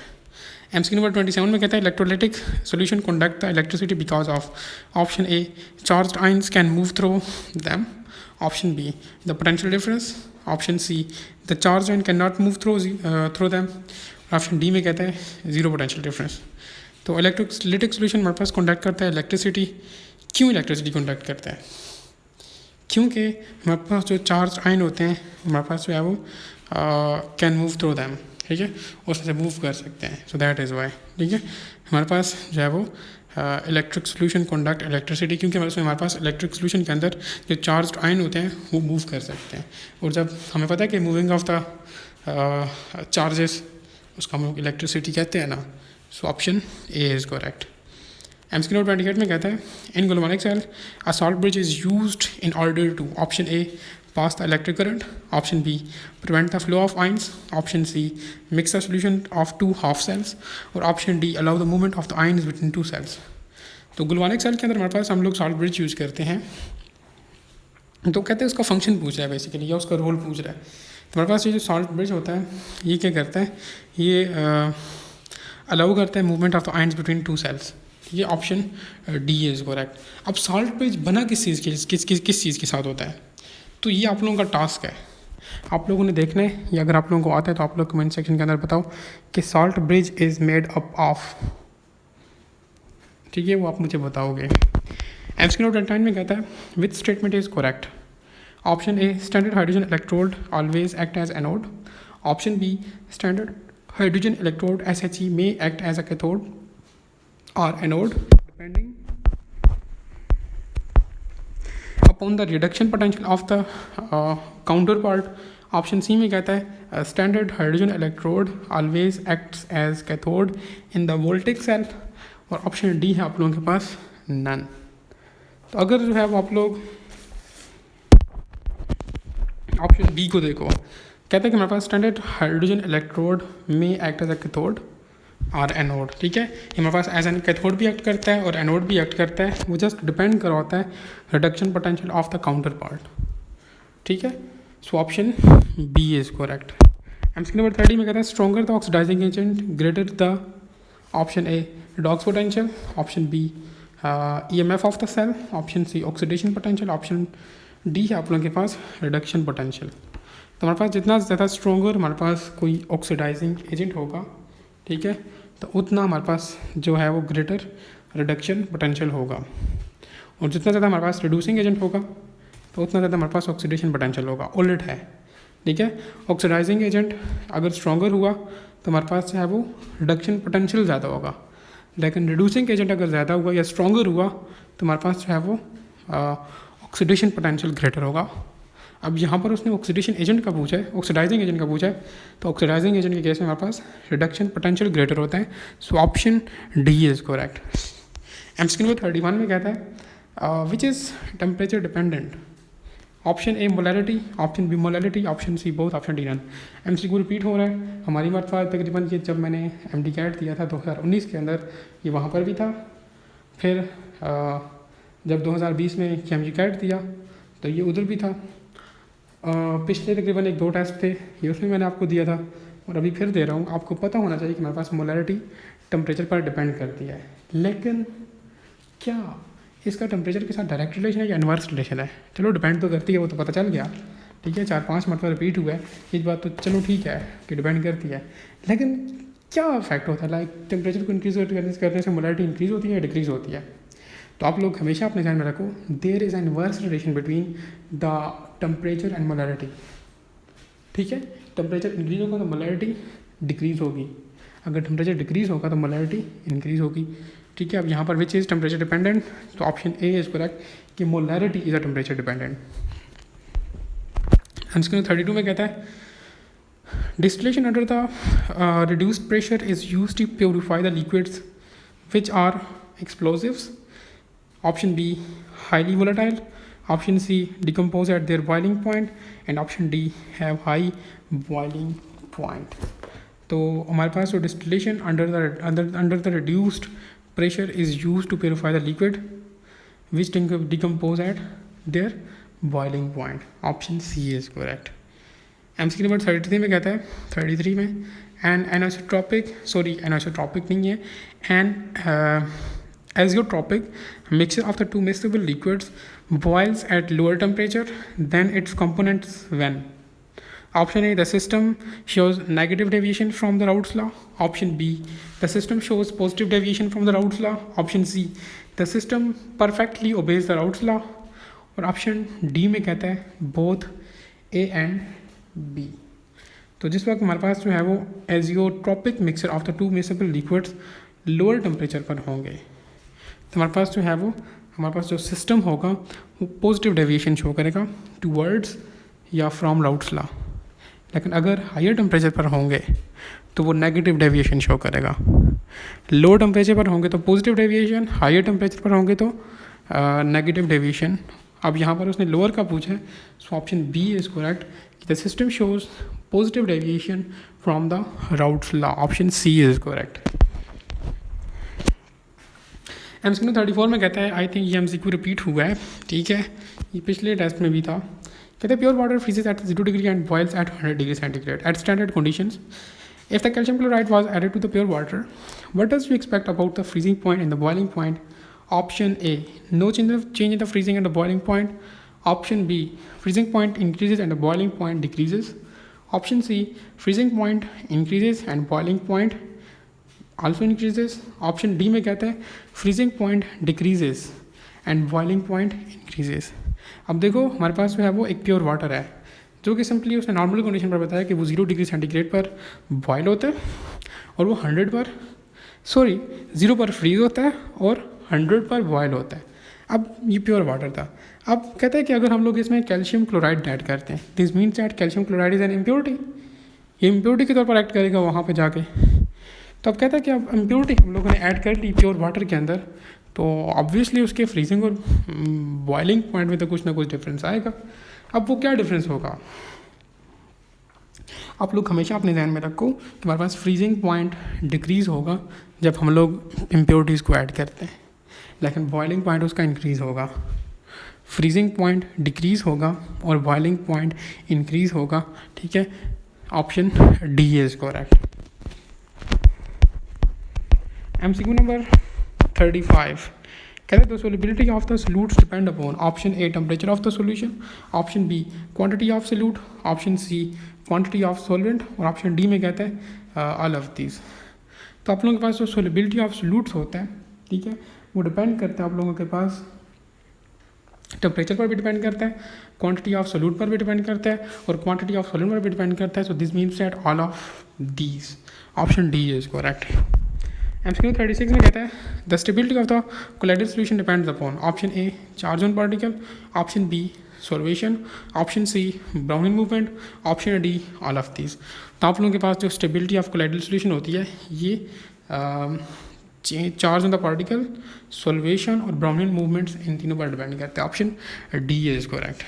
MCQ number 27 में कहता है electrolytic solution conduct the electricity because of, option A charged ions can move through them, option B the potential difference, option C the charge ion can not move through them, option D में कहता है 0 potential difference. तो electrolytic solution हमारे पास conduct करता है electricity. क्यों electricity conduct करता है, क्योंकि हमारे पास जो चार्ज आयन होते हैं हमारे पास जो है वो कैन मूव थ्रू दैम, ठीक है, उससे मूव कर सकते हैं, सो दैट इज़ वाई, ठीक है। हमारे पास जो है वो इलेक्ट्रिक सोल्यूशन कंडक्ट इलेक्ट्रिसिटी, क्योंकि हमारे पास इलेक्ट्रिक सोल्यूशन के अंदर जो चार्ज आयन होते हैं वो मूव कर सकते हैं, और जब हमें पता है कि मूविंग ऑफ द चार्जेस उसका हम लोग इलेक्ट्रिसिटी कहते हैं ना, so option A is correct. MCQ number 28 में कहता है इन galvanic cell a salt bridge is used in order to, option A pass the electric current, option B prevent the flow of ions, option C mix the solution of 2 half cells, और option D allow the movement of the ions between 2 cells। तो galvanic cell के अंदर हमारे पास हम लोग salt bridge use करते हैं तो कहते हैं उसका फंक्शन पूछ रहा है बेसिकली, या उसका रोल पूछ रहा है। तो हमारे पास ये जो सॉल्ट ब्रिज होता है ये क्या करता है, ये अलाउ करता है movement of the ions between two cells. ये ऑप्शन डी इज़ करेक्ट। अब सॉल्ट ब्रिज बना किस चीज़ किस चीज़ के साथ होता है, तो ये आप लोगों का टास्क है, आप लोगों ने देखना है, या अगर आप लोगों को आता है तो आप लोग कमेंट सेक्शन के अंदर बताओ कि salt bridge is made up of, ठीक है, वो आप मुझे बताओगे। एमसीक्यू नंबर 29 में कहता है which statement is correct. Option A standard hydrogen electrode always act as anode. Option B standard hydrogen electrode SHE may act as a cathode or anode depending upon the reduction potential of the counterpart. Option C में कहता है standard hydrogen electrode always acts as cathode in the voltaic cell. और option D है आप लोगों के पास none. तो अगर जो है वो आप लोग ऑप्शन बी को देखो, कहते हैं कि हमारे पास स्टैंडर्ड हाइड्रोजन इलेक्ट्रोड में एक्ट एज अ कैथोड और एनोड, ठीक है, ये हमारे पास एज एन कैथोड भी एक्ट करता है और एनोड भी एक्ट करता है, वो जस्ट डिपेंड करवाता है reduction potential of the counterpart, ठीक है। So option B is correct. MCQ number 30 में कहता है stronger the oxidising agent greater the, option A redox potential, option B EMF of the cell, option C oxidation potential, option D है आप लोगों के पास reduction potential. तो हमारे पास जितना ज़्यादा स्ट्रॉन्गर हमारे पास कोई ऑक्सीडाइजिंग एजेंट होगा, ठीक है, तो उतना हमारे पास जो है वो ग्रेटर रिडक्शन पोटेंशियल होगा, और जितना ज़्यादा हमारे पास रिड्यूसिंग एजेंट होगा तो उतना ज़्यादा हमारे पास ऑक्सीडेशन पोटेंशियल होगा। उलट है, ठीक है, ऑक्सीडाइजिंग एजेंट अगर स्ट्रॉन्गर हुआ तो हमारे पास जो है वो रिडक्शन पोटेंशियल ज़्यादा होगा, लेकिन रिड्यूसिंग एजेंट अगर ज़्यादा हुआ या स्ट्रॉन्गर हुआ तो हमारे पास जो है वो ऑक्सीडेशन पोटेंशियल ग्रेटर होगा। अब यहाँ पर उसने ऑक्सीडेशन एजेंट का पूछा है, ऑक्सीडाइजिंग एजेंट का पूछा है, तो ऑक्सीडाइजिंग एजेंट के केस में हमारे पास रिडक्शन पोटेंशियल ग्रेटर होता है। So option D is correct. MCQ number 31 में कहता है which is temperature dependent. Option A molarity, option B molarity, option C both, option D none. MCQ repeat हो रहा है हमारी मरतबा तकरीबन ये जब मैंने MD कैट दिया था 2019 के अंदर, ये वहाँ पर भी था, फिर जब 2020 में KMG कैट दिया तो ये उधर भी था, पिछले तकरीबन 1-2 टेस्ट थे ये उसमें मैंने आपको दिया था, और अभी फिर दे रहा हूँ। आपको पता होना चाहिए कि हमारे पास मोलैरिटी टेम्परेचर पर डिपेंड करती है, लेकिन क्या इसका टेम्परेचर के साथ डायरेक्ट रिलेशन है या इन्वर्स रिलेशन है। चलो डिपेंड तो करती है, वो तो पता चल गया, ठीक है, 4-5 मरतबा रिपीट हुआ है इस बात, तो चलो ठीक है कि डिपेंड करती है, लेकिन क्या इफेक्ट होता है, लाइक टेम्परेचर को इंक्रीज करने से मोलैरिटी इंक्रीज होती है या डिक्रीज होती है। तो आप लोग हमेशा अपने ध्यान में रखो there is an inverse relation between the temperature and molarity, ठीक है, टेम्परेचर इंक्रीज होगा तो मोलैरिटी डिक्रीज होगी, अगर टेम्परेचर डिक्रीज होगा तो मोलैरिटी इंक्रीज होगी, ठीक है। अब यहाँ पर विच इज़ टेम्परेचर डिपेंडेंट, तो ऑप्शन ए इज़ करेक्ट कि molarity is a temperature dependent. MCQ 32 में कहता है distillation under the reduced pressure is used to purify the liquids which are explosives. Option B highly volatile, option C decompose at their boiling point, and option D have high boiling point. तो हमारे पास जो distillation under the reduced pressure is used to purify the liquid which decompose at their boiling point. Option C is correct. MCQ number 33 में कहता है 33 में anisotropic नहीं है, an azeotropic mixture of the two miscible liquids boils at lower temperature than its components when. Option A, the system shows negative deviation from the Raoult's law. Option B, the system shows positive deviation from the Raoult's law. Option C, the system perfectly obeys the Raoult's law. और option D में कहता है both A and B. तो जिस वक्त हमारे पास जो है वो azeotropic mixture of the two miscible liquids lower temperature पर होंगे, तो हमारे पास जो है वो हमारे पास जो सिस्टम होगा वो पॉजिटिव डेविएशन शो करेगा टूवर्ड्स या फ्रॉम राउट्स लॉ, लेकिन अगर हायर टेम्परेचर पर होंगे तो वो नेगेटिव डेविएशन शो करेगा। लो टेम्परेचर पर होंगे तो पॉजिटिव डेविएशन, हायर टेम्परेचर पर होंगे तो नेगेटिव डेविएशन। अब यहाँ पर उसने लोअर का पूछा है, so option B is correct, the system shows positive deviation from the Raoult's law. Option C is correct. MCQ 34 में कहता है, आई थिंक ये MCQ रिपीट हुआ है, ठीक है, ये पिछले टेस्ट में भी था। कहते हैं pure water freezes at 0 degree and boils at 100 degree centigrade at standard conditions. If the calcium chloride was added to the pure water, what does you expect about the freezing point and the boiling point? Option A, no change in the freezing and the boiling point. Option B, freezing point increases and the boiling point decreases. Option C, freezing point increases and boiling point also increases. Option D में कहता है freezing point decreases and boiling point increases. अब देखो हमारे पास जो है वो एक प्योर वाटर है जो कि सिंपली उसने नॉर्मल कंडीशन पर बताया कि वो 0 डिग्री सेंटीग्रेड पर बॉयल होता है और वो 0 पर फ्रीज होता है और 100 पर बॉयल होता है। अब ये प्योर वाटर था। अब कहता है कि अगर हम लोग इसमें कैल्शियम क्लोराइड ऐड करते हैं, this means that calcium chloride is an impurity, ये इम्प्योरिटी के तौर पर एक्ट करेगा वहाँ पर जाके। तो अब कहता है कि अब इम्प्योरिटी हम लोगों ने ऐड कर ली प्योर वाटर के अंदर, तो ऑब्वियसली उसके फ्रीजिंग और बॉइलिंग पॉइंट में तो कुछ ना कुछ डिफरेंस आएगा। अब वो क्या डिफरेंस होगा, आप लोग हमेशा अपने ध्यान में रखो कि हमारे पास फ्रीजिंग पॉइंट डिक्रीज़ होगा जब हम लोग इम्प्योरिटीज़ को ऐड करते हैं, लेकिन बॉइलिंग पॉइंट उसका इंक्रीज़ होगा। फ्रीजिंग पॉइंट डिक्रीज़ होगा और बॉइलिंग पॉइंट इंक्रीज़ होगा, ठीक है। Option D is correct. MCQ number 35 कहते हैं the solubility of the solutes depend upon option A temperature of the solution, option B quantity of solute, option C quantity of solvent और option D में कहते हैं all of these. तो आप लोगों के पास जो सोल्युबिलिटी ऑफ सोल्यूट्स होता है, ठीक है, वो डिपेंड करता है आप लोगों के पास टेम्परेचर पर भी डिपेंड करता है, क्वांटिटी ऑफ सोल्यूट पर भी डिपेंड करता है और क्वांटिटी ऑफ सॉल्वेंट पर भी डिपेंड करता है। So this means that all of these. Option D is correct. MCQ 36 में कहता है the stability of the colloidal solution depends upon option A charge on particle, option B solvation, option C Brownian movement, option D all of these. तो आप लोगों के पास जो stability of colloidal solution होती है ये charge on the particle, solvation और Brownian movements इन तीनों पर डिपेंड करते हैं। Option D is correct.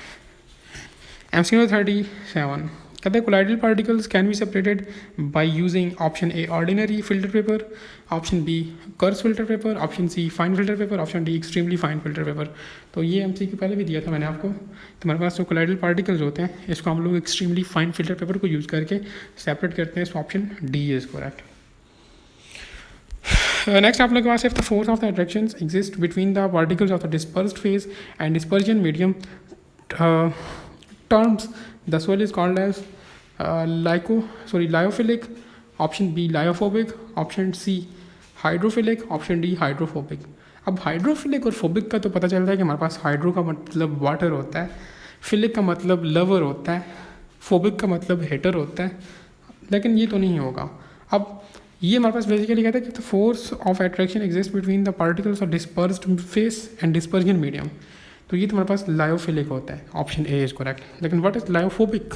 MCQ 37 कहते हैं colloidal particles can be separated by using option A ordinary filter paper, option B coarse filter paper, option C fine filter paper, option D extremely fine filter paper. तो ये MCQ पहले भी दिया था मैंने आपको। तो हमारे पास जो कोलाइडल पार्टिकल्स होते हैं इसको हम लोग एक्सट्रीमली फाइन फिल्टर पेपर को यूज़ करके सेपरेट करते हैं। So option D is correct. Next आप लोग के पास if the force of the attractions exist between the particles of the dispersed phase and dispersion medium terms the soil is called as lyophilic, option B lyophobic, option C hydrophilic, option D hydrophobic. अब hydrophilic और phobic का तो पता चलता है कि हमारे पास hydro का मतलब वाटर होता है, फिलिक का मतलब लवर होता है, फोबिक का मतलब हेटर होता है, लेकिन ये तो नहीं होगा। अब ये हमारे पास बेसिकली कहता है कि the force of attraction exist between the particles of dispersed phase and dispersion medium, तो ये तो हमारे पास लायोफिलिक होता है। Option A is correct. लेकिन व्हाट इज़ लायोफोबिक,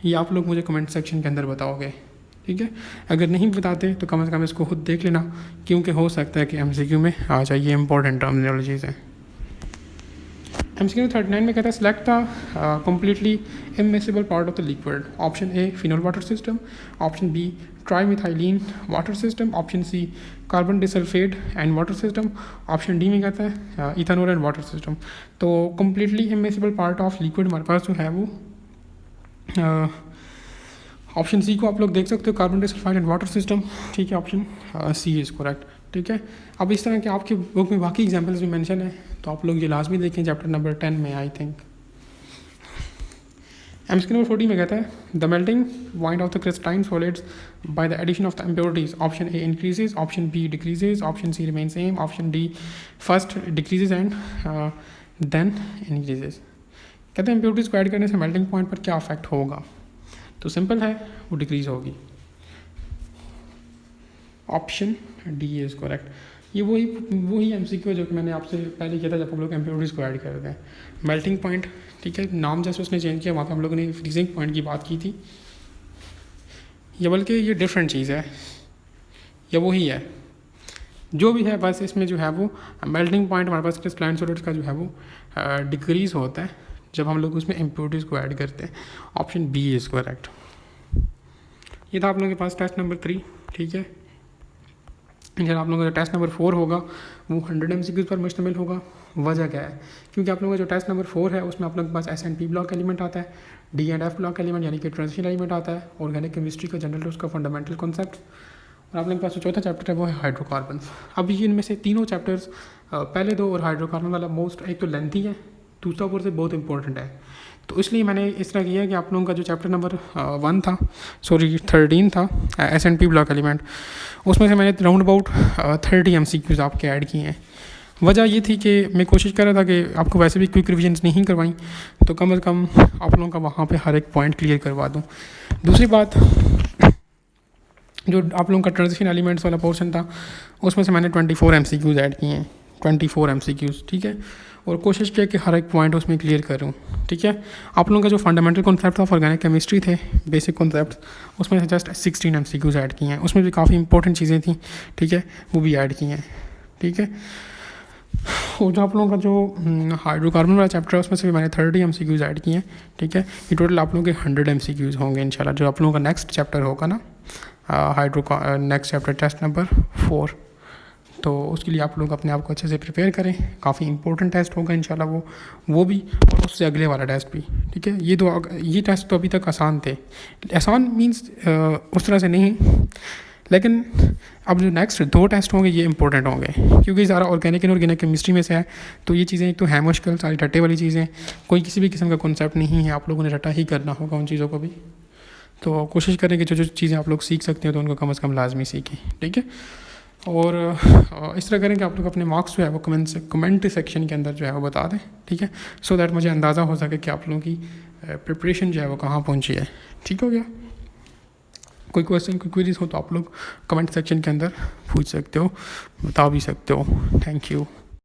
ये आप लोग मुझे कमेंट सेक्शन के अंदर बताओगे, ठीक है। अगर नहीं बताते तो कम से कम इसको खुद देख लेना, क्योंकि हो सकता है कि MCQ में आ जाए, ये इंपॉर्टेंट टर्मिनोलॉजीज़ हैं। MCQ 39 में कहता है select the completely immiscible part of the liquid, option A phenol water system, option B trimethylene water system, option C carbon disulphate and water system, option D में कहता है इथेनॉल एंड वाटर सिस्टम। तो completely immiscible part of liquid हमारे पास जो है वो option C को आप लोग देख सकते हो, carbon disulphide and water system, ठीक है। ऑप्शन सी इज़ करेक्ट, ठीक है। अब इस तरह के आपकी बुक में बाकी एग्जाम्पल्स भी मेंशन है, तो आप लोग ये लाजमी देखें चैप्टर नंबर 10 में आई थिंक। MCQ नंबर 40 में कहता है the melting point of the crystalline solids by the addition of the impurities, option A increases, option B decreases, option C remain same, option D first decreases and then increases. कहते हैं impurities को add करने से melting point पर क्या affect होगा, तो simple है, वो डिक्रीज होगी। Option D is correct. ये वही MCQ जो कि मैंने आपसे पहले किया था जब हम लोग इम्प्योरिटीज़ को ऐड करते हैं। मेल्टिंग पॉइंट, ठीक है, नाम जैसे उसने चेंज किया, वहाँ पे हम लोगों ने फ्रीजिंग पॉइंट की बात की थी, ये बल्कि ये डिफरेंट चीज़ है, या वही है जो भी है, बस इसमें जो है वो मेल्टिंग पॉइंट हमारे पास क्रिस्टलाइन सॉलिड्स का जो है वो डिक्रीज़ होता है जब हम लोग उसमें इम्प्योरिटीज़ को ऐड करते हैं। Option B is correct. ये था आप लोगों के पास टेस्ट नंबर 3, ठीक है। अगर आप लोगों का जो टेस्ट नंबर 4 होगा वो 100 MCQs पर मुश्तमिल होगा। वजह क्या है? क्योंकि आप लोगों का जो टेस्ट नंबर 4 है उसमें आप लोगों के पास S&P ब्लॉक एलिमेंट आता है, D and F block element यानी कि ट्रांजिशन एलिमेंट आता है, ऑर्गेनिक केमिस्ट्री का जनरल उसका फंडामेंटल कॉन्सेप्ट, और आप लोगों के पास जो चौथा चैप्टर है वो है हाइड्रोकार्बन्स। अब ये इनमें से तीनों चैप्टर्स पहले दो और हाइड्रोकार्बन वाला मोस्ट एक तो लेंथी है, दूसरा ऊपर से बहुत इंपॉर्टेंट है, तो इसलिए मैंने इस तरह किया कि आप लोगों का जो चैप्टर नंबर 13 था S&P ब्लॉक एलिमेंट, उसमें से मैंने राउंड अबाउट 30 MCQs आपके ऐड किए हैं। वजह ये थी कि मैं कोशिश कर रहा था कि आपको वैसे भी क्विक रिविजन्स नहीं करवाई, तो कम से कम आप लोगों का वहाँ पे हर एक पॉइंट क्लियर करवा दूँ। दूसरी बात, जो आप लोगों का ट्रांजिशन एलिमेंट्स वाला पोर्शन था उसमें से मैंने 24 MCQs ऐड किए हैं, 24 MCQs, ठीक है, और कोशिश किया कि हर एक पॉइंट उसमें क्लियर करूँ, ठीक है। आप लोगों का जो fundamental concept of organic chemistry थे, बेसिक कॉन्सेप्ट, उसमें से जस्ट 16 MCQs ऐड किए हैं, उसमें भी काफ़ी इंपॉर्टेंट चीज़ें थी, ठीक है, वो भी ऐड की हैं, ठीक है। और जो आप लोगों का जो हाइड्रोकार्बन वाला चैप्टर है उसमें से भी मैंने 30 MCQs ऐड किए हैं, ठीक है। ये टोटल आप लोगों के 100 MCQs होंगे इंशाल्लाह, जो आप लोगों का नेक्स्ट चैप्टर होगा ना, नेक्स्ट चैप्टर टेस्ट नंबर 4, तो उसके लिए आप लोग अपने आप को अच्छे से प्रिपेयर करें। काफ़ी इंपॉर्टेंट टेस्ट होगा इंशाल्लाह वो भी, और उससे अगले वाला टेस्ट भी, ठीक है। ये टेस्ट तो अभी तक आसान थे, आसान मीन्स उस तरह से नहीं, लेकिन अब जो नेक्स्ट 2 टेस्ट होंगे ये इंपॉर्टेंट होंगे, क्योंकि सारा ऑर्गेनिक इनऑर्गेनिक केमिस्ट्री में से है, तो ये चीज़ें एक तो है मुश्किल, सारी रट्टे वाली चीज़ें, कोई किसी भी किस्म का कॉन्सेप्ट नहीं है, आप लोगों ने रट्टा ही करना होगा उन चीज़ों को भी। तो कोशिश करें कि जो जो चीज़ें आप लोग सीख सकते हैं तो उनको कम से कम लाजमी सीखें, ठीक है। और इस तरह करें कि आप लोग अपने मार्क्स जो है वो कमेंट सेक्शन के अंदर जो है वो बता दें, ठीक है, सो दैट मुझे अंदाज़ा हो सके कि आप लोगों की प्रिपरेशन जो है वो कहाँ पहुँची है। ठीक हो गया? कोई क्वेश्चन कोई क्वेरीज हो तो आप लोग कमेंट सेक्शन के अंदर पूछ सकते हो, बता भी सकते हो। Thank you.